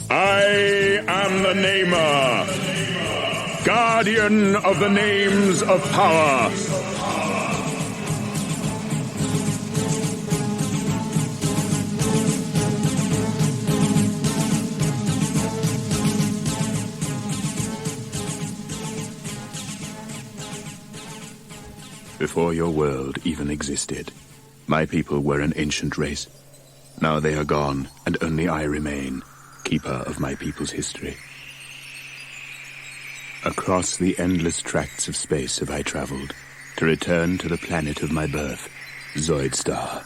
I am the Namer, guardian of the names of power. Before your world even existed, my people were an ancient race. Now they are gone, and only I remain, keeper of my people's history. Across the endless tracts of space have I traveled, to return to the planet of my birth, Zoidstar.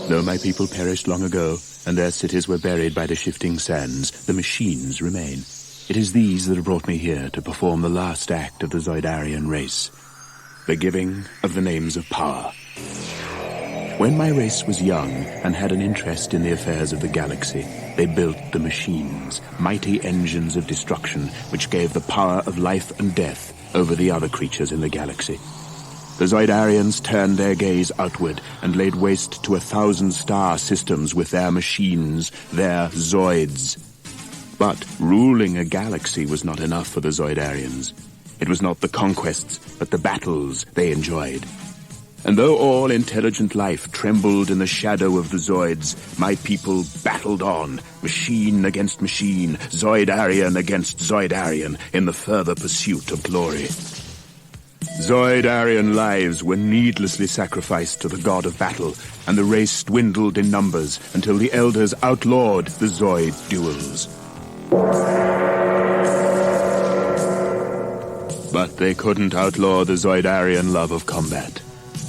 Though my people perished long ago, and their cities were buried by the shifting sands, the machines remain. It is these that have brought me here to perform the last act of the Zoidarian race, the giving of the names of power. When my race was young and had an interest in the affairs of the galaxy, they built the machines, mighty engines of destruction which gave the power of life and death over the other creatures in the galaxy. The Zoidarians turned their gaze outward and laid waste to 1,000 star systems with their machines, their Zoids. But ruling a galaxy was not enough for the Zoidarians. It was not the conquests, but the battles they enjoyed. And though all intelligent life trembled in the shadow of the Zoids, my people battled on, machine against machine, Zoidarian against Zoidarian, in the further pursuit of glory. Zoidarian lives were needlessly sacrificed to the god of battle, and the race dwindled in numbers until the elders outlawed the Zoid duels. But they couldn't outlaw the Zoidarian love of combat.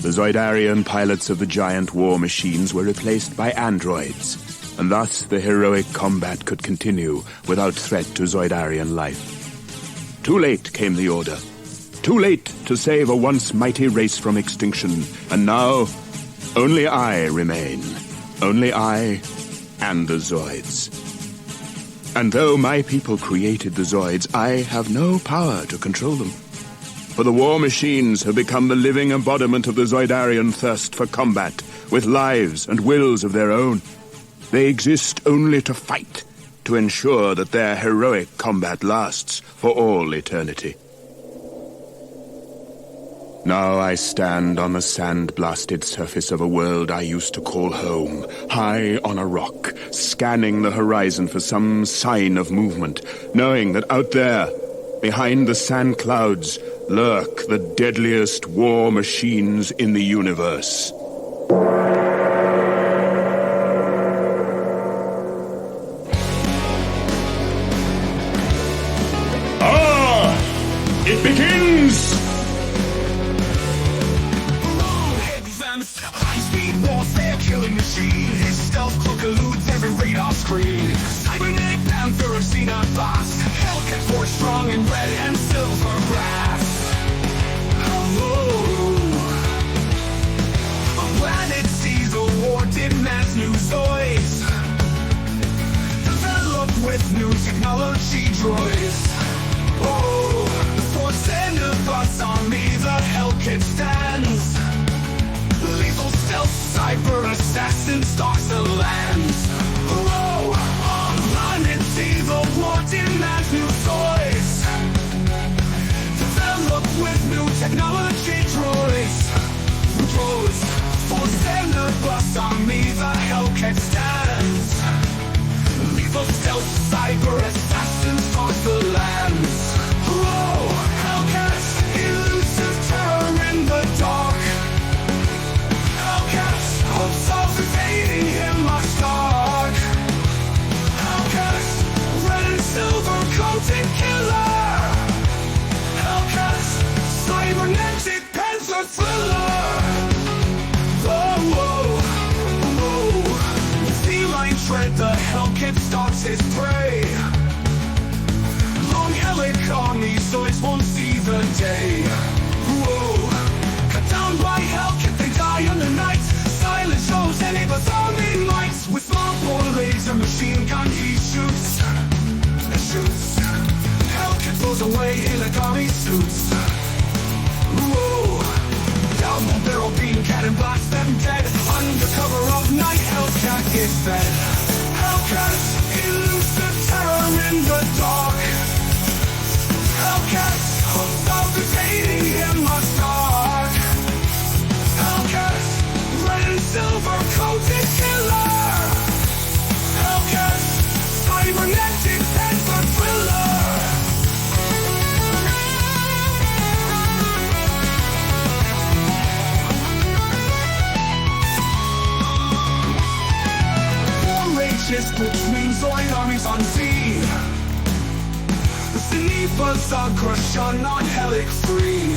The Zoidarian pilots of the giant war machines were replaced by androids, and thus the heroic combat could continue without threat to Zoidarian life. Too late came the order. Too late to save a once mighty race from extinction, and now only I remain. Only I and the Zoids. And though my people created the Zoids, I have no power to control them. For the war machines have become the living embodiment of the Zoidarian thirst for combat, with lives and wills of their own. They exist only to fight, to ensure that their heroic combat lasts for all eternity. Now I stand on the sand-blasted surface of a world I used to call home, high on a rock, scanning the horizon for some sign of movement, knowing that out there, behind the sand clouds, lurk the deadliest war machines in the universe. It begins! High-speed warfare, killing machine. His stealth cloak eludes every radar screen. Cybernetic panther of Xenon boss. Hellcat forged strong in red and silver brass. A planet sees a war demands new Zoids, developed with new technology droids. The force and the boss army, the Helcat stands. Lethal stealth cyber assassin stalks the lands. On planet see the war demands new Zoids, developed with new technology droids. Force and the boss army, the Hellcat stands. Lethal stealth cyber assassin stalks the lands. Hellcat, elusive terror in the dark. Hellcat, hopes of evading him are stark. Hellcat, red and silver coated killer. Hellcat, cybernetic panther thriller. Feline tread, the Hellcat stalks his prey. Long Helic Zoids won't see the day. Cut down by Hellcat, they die on the night. Silent shows any bathoming lights. With small laser machine gun he shoots. Hellcat blows away in a army suits. Down the barrel beam cannon blasts them dead. Under cover of night. they said. Hellcat, elusive terror in the dark. Hellcat, palpitating in the dark. Hellcat, red and silver coated killer. Hellcat, cybernetic panther thriller. Between Zoid armies unseen. The Sinifas are Krushan, not Helic free.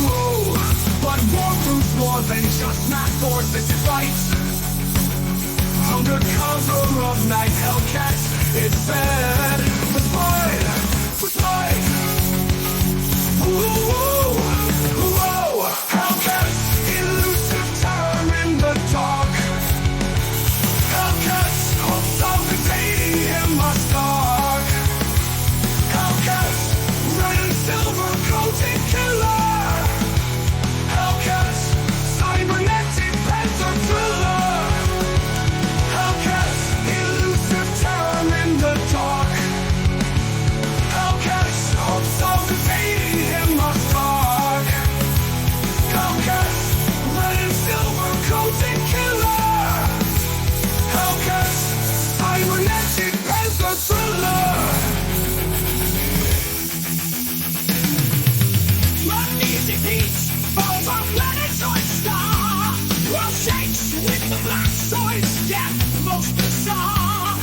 Whoa, but war proves more than just mass forces it fights. Under cover of night, Hellcat, it said, was mine, was mine. Whoa, whoa, Hellcat, elusive terror in the dark. Hellcat, palpitating in the dark. Hellcat, red and silver coated killer. Hellcat, cybernetic panther thriller. Hellcat, elusive terror in the dark. Hellcat, palpitating in the dark. Hellcat, red and silver coated killer. Hellcat, cybernetic panther thriller. Uneasy peaks falls on planet Zoidstar. World shakes with the black Zoids, death most bizarre.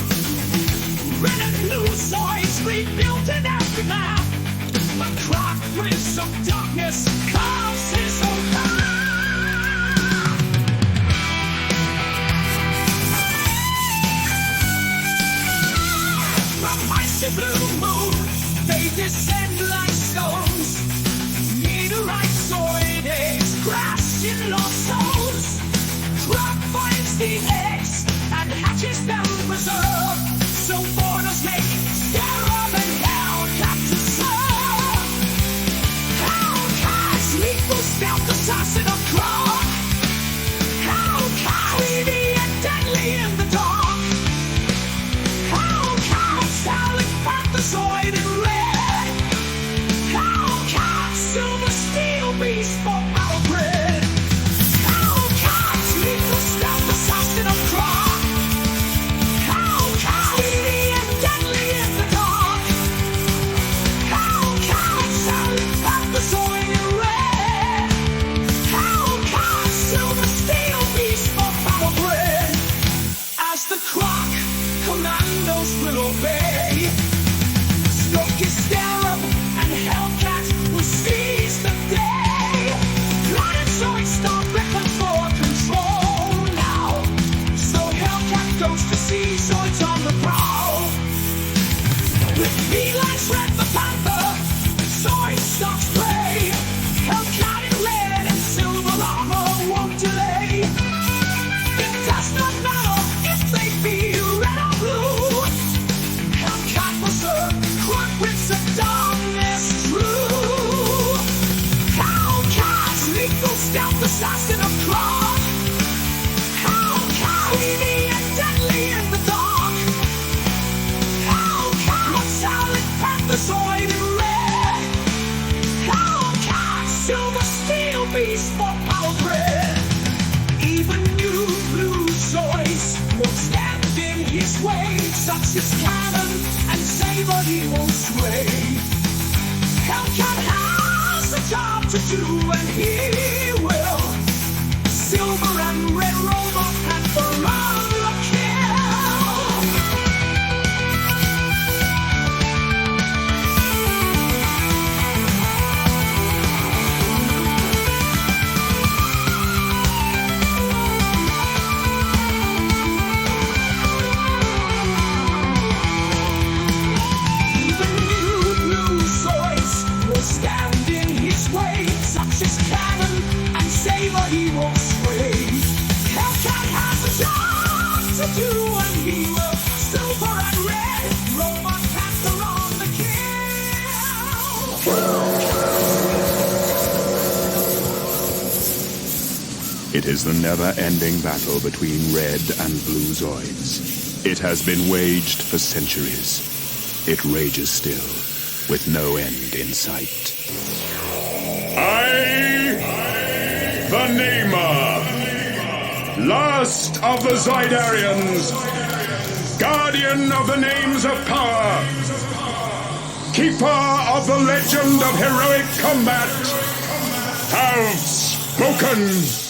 Red and blue Zoids rebuilt in aftermath. The clock prince of darkness carves his own path. Icy blue moon, they descend like stones. Meteorite Zoid eggs crash in lost souls. Rock finds the eggs and hatches them preserve. So borders make Scarab and Hellcat to serve. Hellcat's lethal stealth assassin of claw. Hellcat, greedy and deadly in the dark. The Zoid in red. Hellcat, silver steel beast for our grid. Hellcat, lethal stealth assassin of clock. Hellcat, greedy and deadly in the dark. Hellcat, silent path, the Zoid in red. Hellcat, silver steel beast for our grid. As the clock, commandos will obey. Scarab and Hellcat will seize the day. Planet Zoidstar beckon for control now. So Hellcat goes to see Zoids on the prowl. With felines red the panther, Zoid stalks prey. Hellcat in red and silver armor won't delay. It does not matter if they be red or blue. Hellcat will serve. With of darkness true. Hellcat, lethal stealth assassin of clock. Hellcat, greedy and deadly in the dark. Hellcat, silent panther Zoid in red. Hellcat, silver steel beast for power grid. Even new blue Zoids won't stand in his way. Such as cannon and saber he won't sway. Hellcat has a job to do and he will. Silver and red rover and forever kill. It is the never-ending battle between red and blue Zoids. It has been waged for centuries. It rages still, with no end in sight. I, the Namer, last of the Zoidarians, guardian of the names of power, keeper of the legend of heroic combat, have spoken.